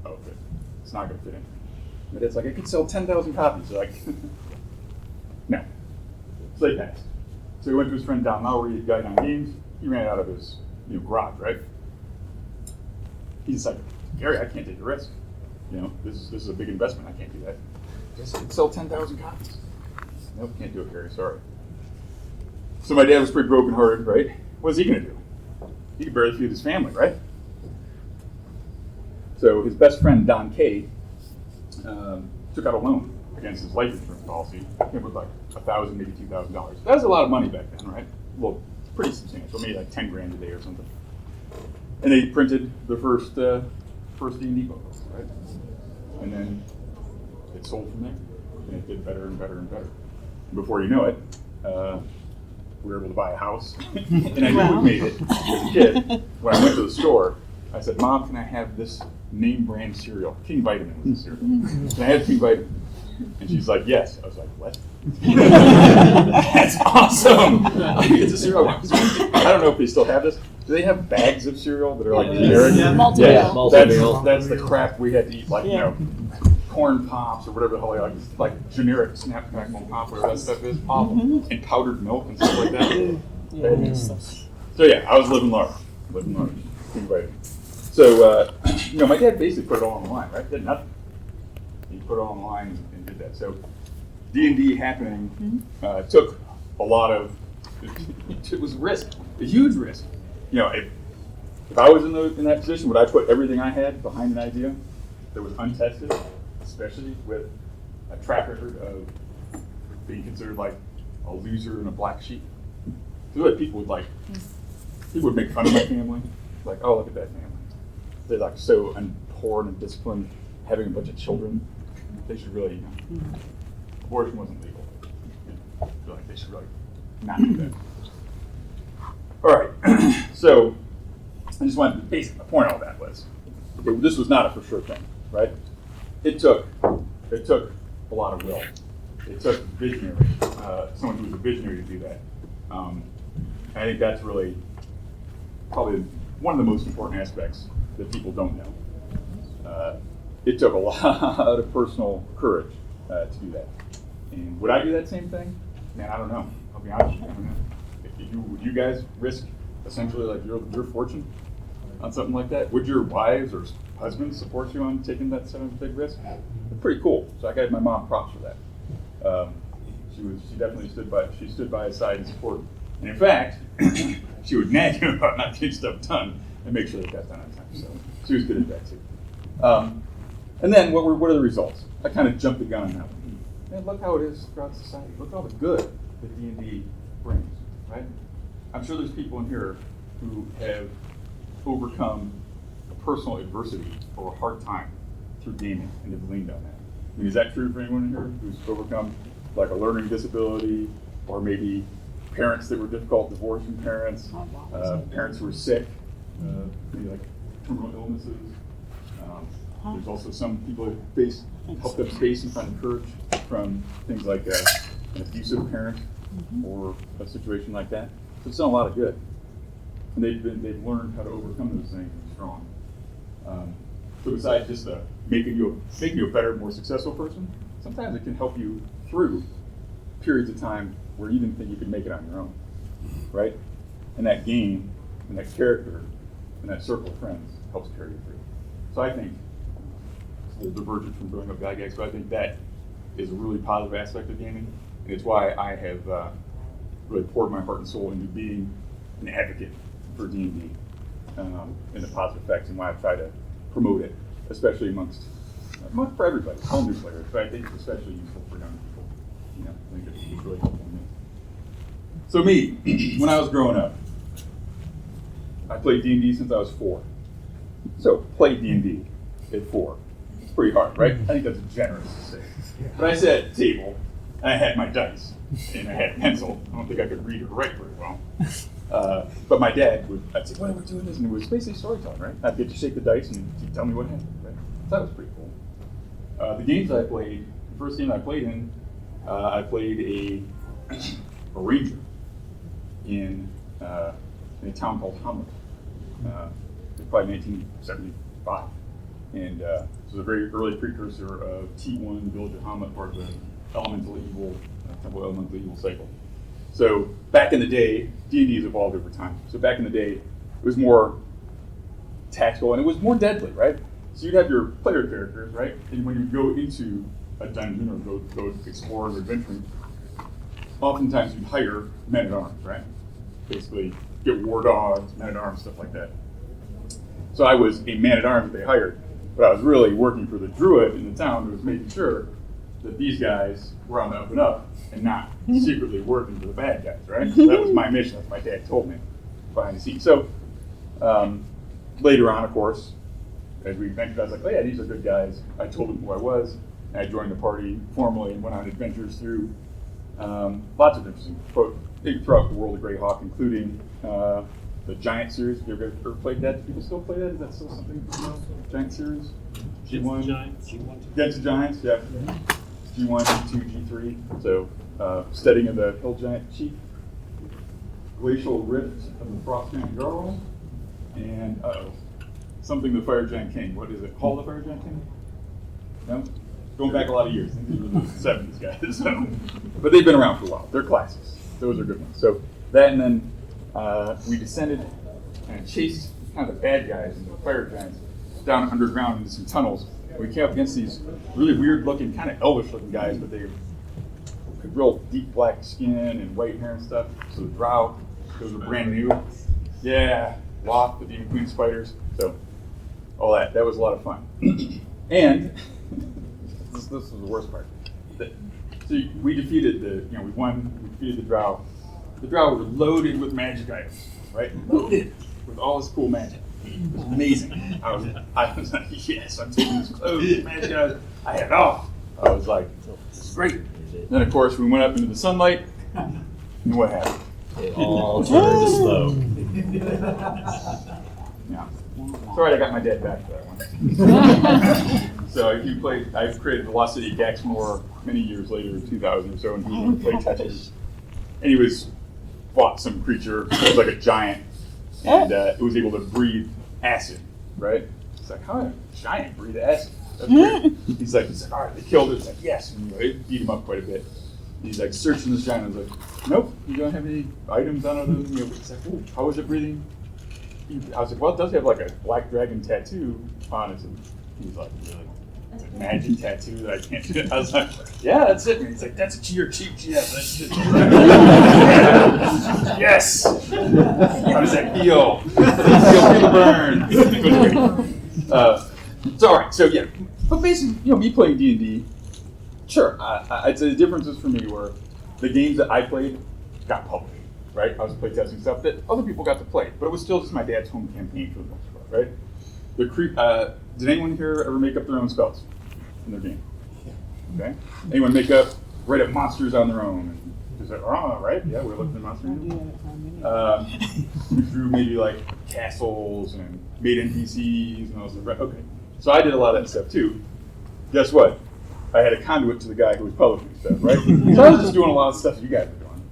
S3: outfit. It's not going to fit in. But it's like, I could sell 10,000 copies. They're like, no. So they passed. So he went to his friend Don Lowry at Guide on Games. He ran it out of his garage, right? He's like, Gary, I can't take the risk. This is a big investment. I can't do that. Yes, I could sell 10,000 copies. Nope, can't do it, Gary. Sorry. So my dad was pretty brokenhearted, right? What's he going to do? He could barely feed his family, right? So his best friend, Don Kay, took out a loan against his life insurance policy. It came with like $1,000, maybe $2,000. That was a lot of money back then, right? Well, pretty substantial, maybe like 10 grand a day or something. And they printed the first D&D book, right? And then it sold from there, and it did better and better and better. And before you know it, we were able to buy a house, and I knew we made it as a kid. When I went to the store, I said, Mom, can I have this name brand cereal? King Vitamin was the cereal. Can I have King Vitamin? And she's like, yes. I was like, what? That's awesome. It's a cereal. I don't know if they still have this. Do they have bags of cereal that are like generic?
S5: Multi-meal.
S3: That's the crap we had to eat, like, corn pops or whatever the hell, like generic Snap Crackle and Pop, whatever that stuff is, and powdered milk and stuff like that. So yeah, I was living large. King Vitamin. So, my dad basically put it all on the line, right? Did nothing. He put it all on the line and did that. So, D&D happening took a lot of, it was a risk, a huge risk. If I was in that position, would I put everything I had behind an idea that was untested, especially with a track record of being considered like a loser and a black sheep? So people would make fun of my family, like, oh, look at that family. They're like so poor and undisciplined, having a bunch of children. They should really, abortion wasn't legal. They should really not do that. All right, so I just wanted to basically, the point of all that was, this was not a for sure thing, right? It took a lot of will. It took visionary, someone who was a visionary to do that. And I think that's really probably one of the most important aspects that people don't know. It took a lot of personal courage to do that. And would I do that same thing? Man, I don't know. I'll be honest with you, I don't know. Would you guys risk essentially like your fortune on something like that? Would your wives or husbands support you on taking that sort of big risk? They're pretty cool. So I gave my mom props for that. She definitely stood by his side and supported. And in fact, she would nag him about not getting stuff done and make sure it got done on time. So she was good at that too. And then what are the results? I kind of jumped the gun on that one. Man, look how it is throughout society. Look at all the good that D&D brings, right? I'm sure there's people in here who have overcome a personal adversity or a hard time through gaming and have leaned on that. I mean, is that true for anyone in here who's overcome like a learning disability, or maybe parents that were difficult, divorcing parents, parents who were sick, maybe like terminal illnesses? There's also some people who help them face and find courage from things like an abusive parent or a situation like that. So it's done a lot of good, and they've learned how to overcome those things and be strong. So besides just making you a better, more successful person, sometimes it can help you through periods of time where you didn't think you could make it on your own, right? And that game, and that character, and that circle of friends helps carry you through. So I think it's a little divergent from growing up Gygax, but I think that is a really positive aspect of gaming, and it's why I have really poured my heart and soul into being an advocate for D&D and the positive effects, and why I try to promote it, especially for everybody, all new players, but I think it's especially useful for young people. I think it's really helpful to me. So me, when I was growing up, I played D&D since I was 4. So played D&D at 4. It's pretty hard, right? I think that's generous to say. But I sat at the table, and I had my dice, and I had a pencil. I don't think I could read or write very well. But my dad I'd say, why are we doing this? And it was basically storytelling, right? I'd get to shake the dice, and he'd tell me what happened, right? So that was pretty cool. The games I played, the first game I played in, I played a ranger in in a town called Hamlet. Probably 1975. And this was a very early precursor of T1, Village of Hamlet, part of the Elemental Evil, Temple Elemental Evil cycle. So back in the day, D&D has evolved over time. So back in the day, it was more tactical and it was more deadly, right? So you'd have your player characters, right? And when you go into a dungeon or go explore or adventuring, oftentimes you'd hire men-at-arms, right? Basically, get war dogs, men-at-arms, stuff like that. So I was a man-at-arms that they hired, but I was really working for the druid in the town who was making sure that these guys were on the up and up and not secretly working for the bad guys, right? So that was my mission. That's what my dad told me behind the scenes. So later on, of course, as we mentioned, I was like, oh yeah, these are good guys. I told them who I was, and I joined the party formally and went on adventures through lots of interesting, throughout the world of Greyhawk, including the Giant series. Have you ever played that? Do people still play that? Is that still something? Giant series? G1?
S6: G1.
S3: Against the Giants, yeah. G1, G2, G3. So, Studying of the Hill Giant Chief, Glacial Rift of the Frost Giant Jarl, and something the Fire Giant King. What is it? Hall of the Fire Giant King? No? Going back a lot of years. I think these were the 70s guys. So. But they've been around for a while. They're classics. Those are good ones. So that, and then we descended and chased kind of the bad guys and the fire giants down underground into some tunnels. We came up against these really weird looking, kind of elvish looking guys, but they had real deep black skin and white hair and stuff. So the drow, those were brand new. Yeah, Loth, the Demon Queen spiders. So all that was a lot of fun. And this was the worst part. So we defeated we won, we defeated the drow. The drow were loaded with magic items, right? Loaded with all this cool magic. It was amazing. I was like, yes, I'm taking this clothes, magic items. I had it all. I was like, this is great. Then, of course, we went up into the sunlight, and what happened?
S4: It all turned to slow.
S3: Yeah. It's all right, I got my dad back for that one. So I created the Lost City of Gaxxworx many years later, 2000 or so, and he played Tetris. And he fought some creature, it was like a giant, and it was able to breathe acid, right? It's like, how did a giant breathe acid? That's weird. He's like, all right, they killed it. It's like, yes. And it beat him up quite a bit. And he's like searching this giant. I was like, nope, you don't have any items on it. He's like, oh, how is it breathing? I was like, well, it does have like a black dragon tattoo on it. And he's like, really? It's a magic tattoo that I can't do. I was like, yeah, that's it. And he's like, that's your cheap GF. That's it. Yes. How does that feel? Feel the burn. It's all right. So yeah, but basically, me playing D&D, sure. I'd say the differences for me were the games that I played got published, right? I was playtesting stuff that other people got to play, but it was still just my dad's home campaign for the most part, right? Did anyone here ever make up their own spells in their game? Okay. Anyone write up monsters on their own? And just like, right? Yeah, we're looking at monsters. We drew maybe like castles and made NPCs and all stuff. Right? Okay. So I did a lot of that stuff too. Guess what? I had a conduit to the guy who was publishing stuff, right? So I was just doing a lot of stuff you guys were doing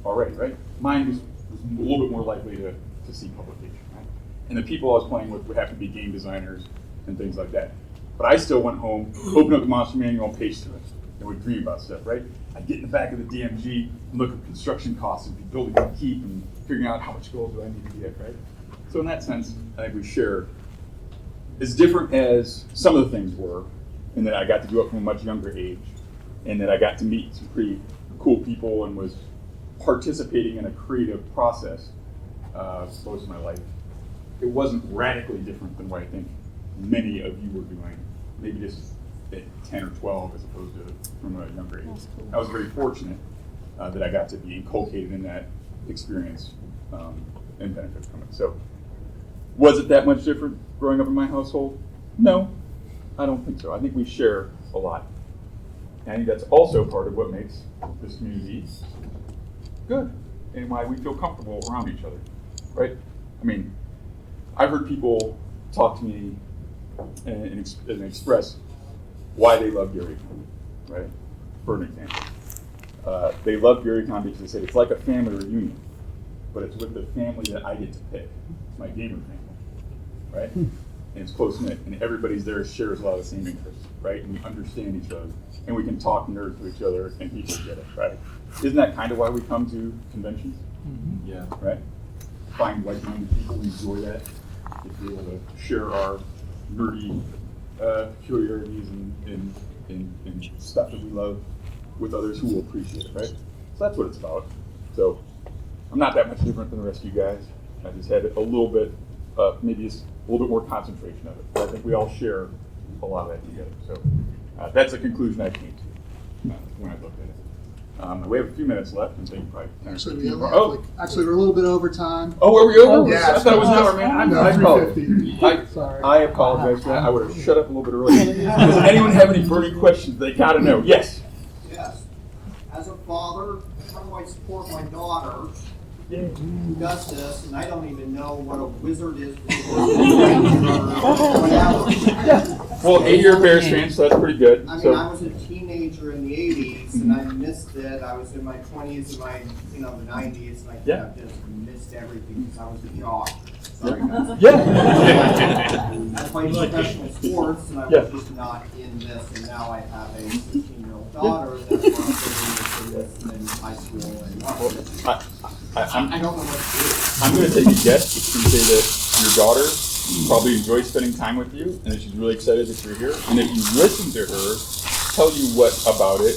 S3: already, right? Mine was a little bit more likely to see publication, right? And the people I was playing with would have to be game designers and things like that. But I still went home, opened up the monster manual, and paged through it, and would dream about stuff, right? I'd get in the back of the DMG and look at construction costs and be building a keep and figuring out how much gold do I need to get, right? So in that sense, I think we share as different as some of the things were, and that I got to do it from a much younger age, and that I got to meet some pretty cool people and was participating in a creative process most of my life. It wasn't radically different than what I think many of you were doing, maybe just at 10 or 12 as opposed to from a younger age. Cool. I was very fortunate that I got to be inculcated in that experience and benefit from it. So, was it that much different growing up in my household? No, I don't think so. I think we share a lot. And I think that's also part of what makes this community good and why we feel comfortable around each other, right? I mean, I've heard people talk to me and express why they love GaryCon, right? For an example. They love GaryCon because they say it's like a family reunion. but it's with the family that I get to pick. It's my gamer family, right? And it's close knit, and everybody's there shares a lot of the same interests, right? And we understand each other, and we can talk nerds to each other, and people get it, right? Isn't that kind of why we come to conventions?
S4: Yeah.
S3: Right? Find like-minded people, enjoy that, to be able to share our nerdy peculiarities and stuff that we love with others who will appreciate it, right? So that's what it's about. So I'm not that much different than the rest of you guys. I just had a little bit, maybe it's a little bit more concentration of it. But I think we all share a lot of that together. So that's the conclusion I came to when I looked at it. We have a few minutes left, and think probably.
S7: Actually, we have actually, we're a little bit over time.
S3: Oh, are we over?
S7: Yeah,
S3: I thought it was an hour, man.
S7: No,
S3: I
S7: 3:50. Sorry.
S3: I apologize for that. I would have shut up a little bit earlier. Does anyone have any burning questions they gotta know? Yes.
S8: Yes. As a father, how do I support my daughter who does this, and I don't even know what a wizard is?
S3: Well, 8-year Bears fan, so that's pretty good.
S8: I mean, I was a teenager in the 80s, and I missed it. I was in my 20s and the 90s, and I just missed everything because I was a jock. Sorry, guys. I played professional sports, and I was just not in this, and now I have a 16-year-old daughter that's in this and in high school. And I don't know what to do.
S3: I'm going to take a guess and say that your daughter probably enjoys spending time with you, and that she's really excited that you're here. And if you listen to her, tell you what about it,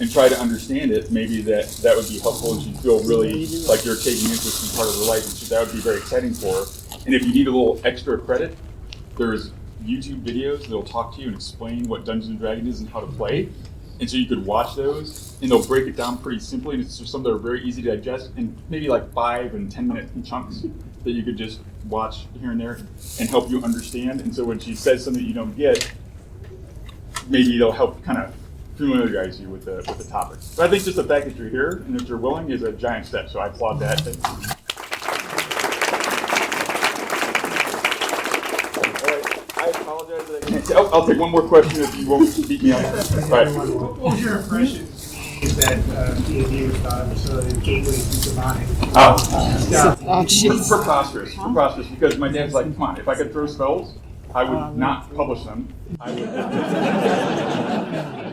S3: and try to understand it, maybe that would be helpful, and she'd feel really like you're taking interest in part of her life, and that would be very exciting for her. And if you need a little extra credit, there's YouTube videos that'll talk to you and explain what Dungeons & Dragons is and how to play. And so you could watch those, and they'll break it down pretty simply, and it's just some that are very easy to digest, and maybe like 5 and 10 minute chunks that you could just watch here and there and help you understand. And so when she says something that you don't get, maybe it'll help kind of familiarize you with the topic. But I think just the fact that you're here and that you're willing is a giant step, so I applaud that. I apologize that I can't say. I'll take one more question if you won't beat me up. All right.
S7: What was your impression? Is that D&D was thought of as a gateway to demonic?
S3: Preposterous, because my dad's like, come on, if I could throw spells, I would not publish them. I would. He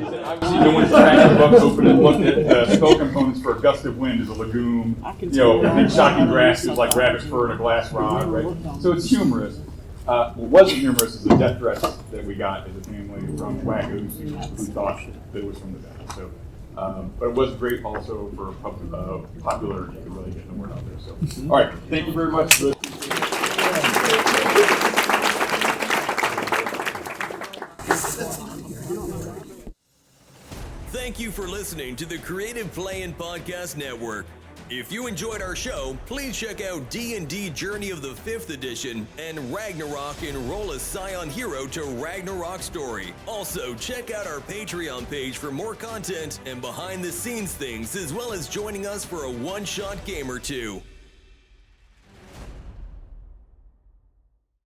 S3: said, obviously, no one's cracked the books open and looked at spell components for a gust of wind as a legume. And shocking grass is like rabbit's fur and a glass rod, right? So it's humorous. What wasn't humorous is the death threats that we got as a family from wackos who thought that it was from the devil. So, but it was great also for popularity to really get the word out there. So, all right, thank you very much.
S1: Thank you for listening to the Creative Play-In Podcast Network. If you enjoyed our show, please check out D&D Journey of the 5th Edition and Ragnarok Enroll a Scion Hero to Ragnarok Story. Also, check out our Patreon page for more content and behind-the-scenes things, as well as joining us for a one-shot game or two.